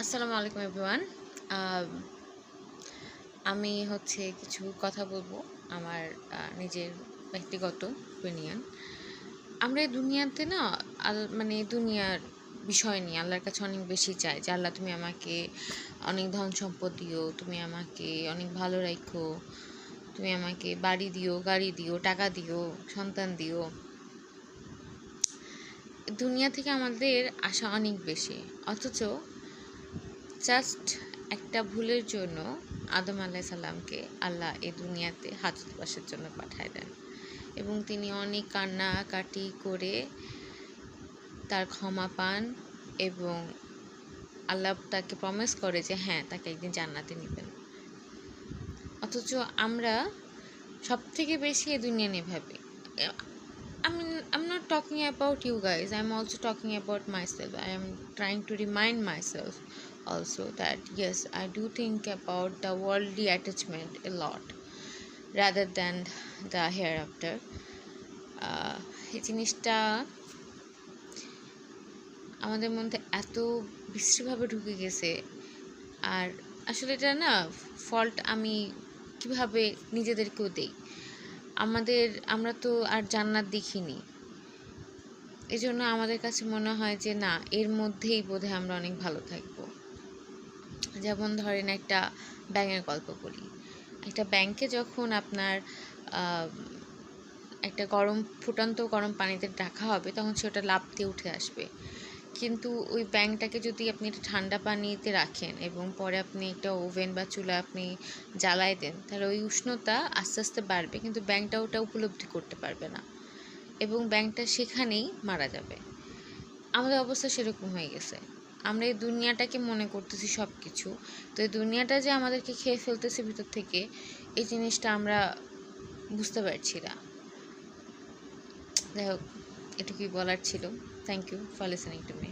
আসসালামু আলাইকুম এভরিওয়ান। আমি কিছু কথা বলবো আমার নিজের ব্যক্তিগত ওপিনিয়ন। আমরা এই দুনিয়াতে না মানে দুনিয়ার বিষয় নিয়ে আল্লাহর কাছে অনেক বেশি চাই যে আল্লাহ তুমি আমাকে অনেক ধন সম্পদ দিও, তুমি আমাকে অনেক ভালো রাখো, তুমি আমাকে বাড়ি দিও, গাড়ি দিও, টাকা দিও, সন্তান দিও। দুনিয়া থেকে আমাদের আশা অনেক বেশি, অথচ জাস্ট একটা ভুলের জন্য আদম আলাইহিস সালামকে আল্লাহ এই দুনিয়াতে হাজতবাসের জন্য পাঠায় দেন এবং তিনি অনেক কান্নাকাটি করে তার ক্ষমা পান এবং আল্লাহ তাকে প্রমিস করে যে হ্যাঁ, তাকে একদিন জান্নাতে নেবেন। অথচ আমরা সব থেকে বেশি এই দুনিয়া নিয়ে ভাবি। I'm not talking about you guys. I'm also talking about myself. I am trying to remind myself also that yes, I do think about the worldly attachment a lot rather than the hereafter. এই জিনিসটা আমাদের মধ্যে এত বিশ্রীভাবে ঢুকে গেছে। আর আসলে এটা না ফল্ট আমি কিভাবে নিজেদেরকেও দেই। আমরা তো আর জান্নাত দেখিনি, এই জন্য আমাদের কাছে মনে হয় যে না, এর মধ্যেই বোধহয় আমরা অনেক ভালো থাকব। যেমন ধরেন একটা ব্যাঙের গল্প করি। একটা ব্যাঙকে যখন আপনার একটা ফুটন্ত গরম পানিতে রাখা হবে, তখন সেটা লাফ দিয়ে উঠে আসবে। কিন্তু ওই ব্যাঙটাকে যদি আপনি একটা ঠান্ডা পানিতে রাখেন এবং পরে আপনি একটা ওভেন বা চুলা আপনি জ্বালায় দেন, তাহলে ওই উষ্ণতা আস্তে আস্তে বাড়বে, কিন্তু ব্যাঙটা ওটা উপলব্ধি করতে পারবে না এবং ব্যাঙটা সেখানেই মারা যাবে। আমাদের অবস্থা সেরকম হয়ে গেছে। আমরা এই দুনিয়াটাকে মনে করতেছি সব কিছু, তো এই দুনিয়াটা যে আমাদেরকে খেয়ে ফেলতেছে ভিতর থেকে, এই জিনিসটা আমরা বুঝতে পারছি না। যাই হোক, এটুকুই বলার ছিল। Thank you for listening to me.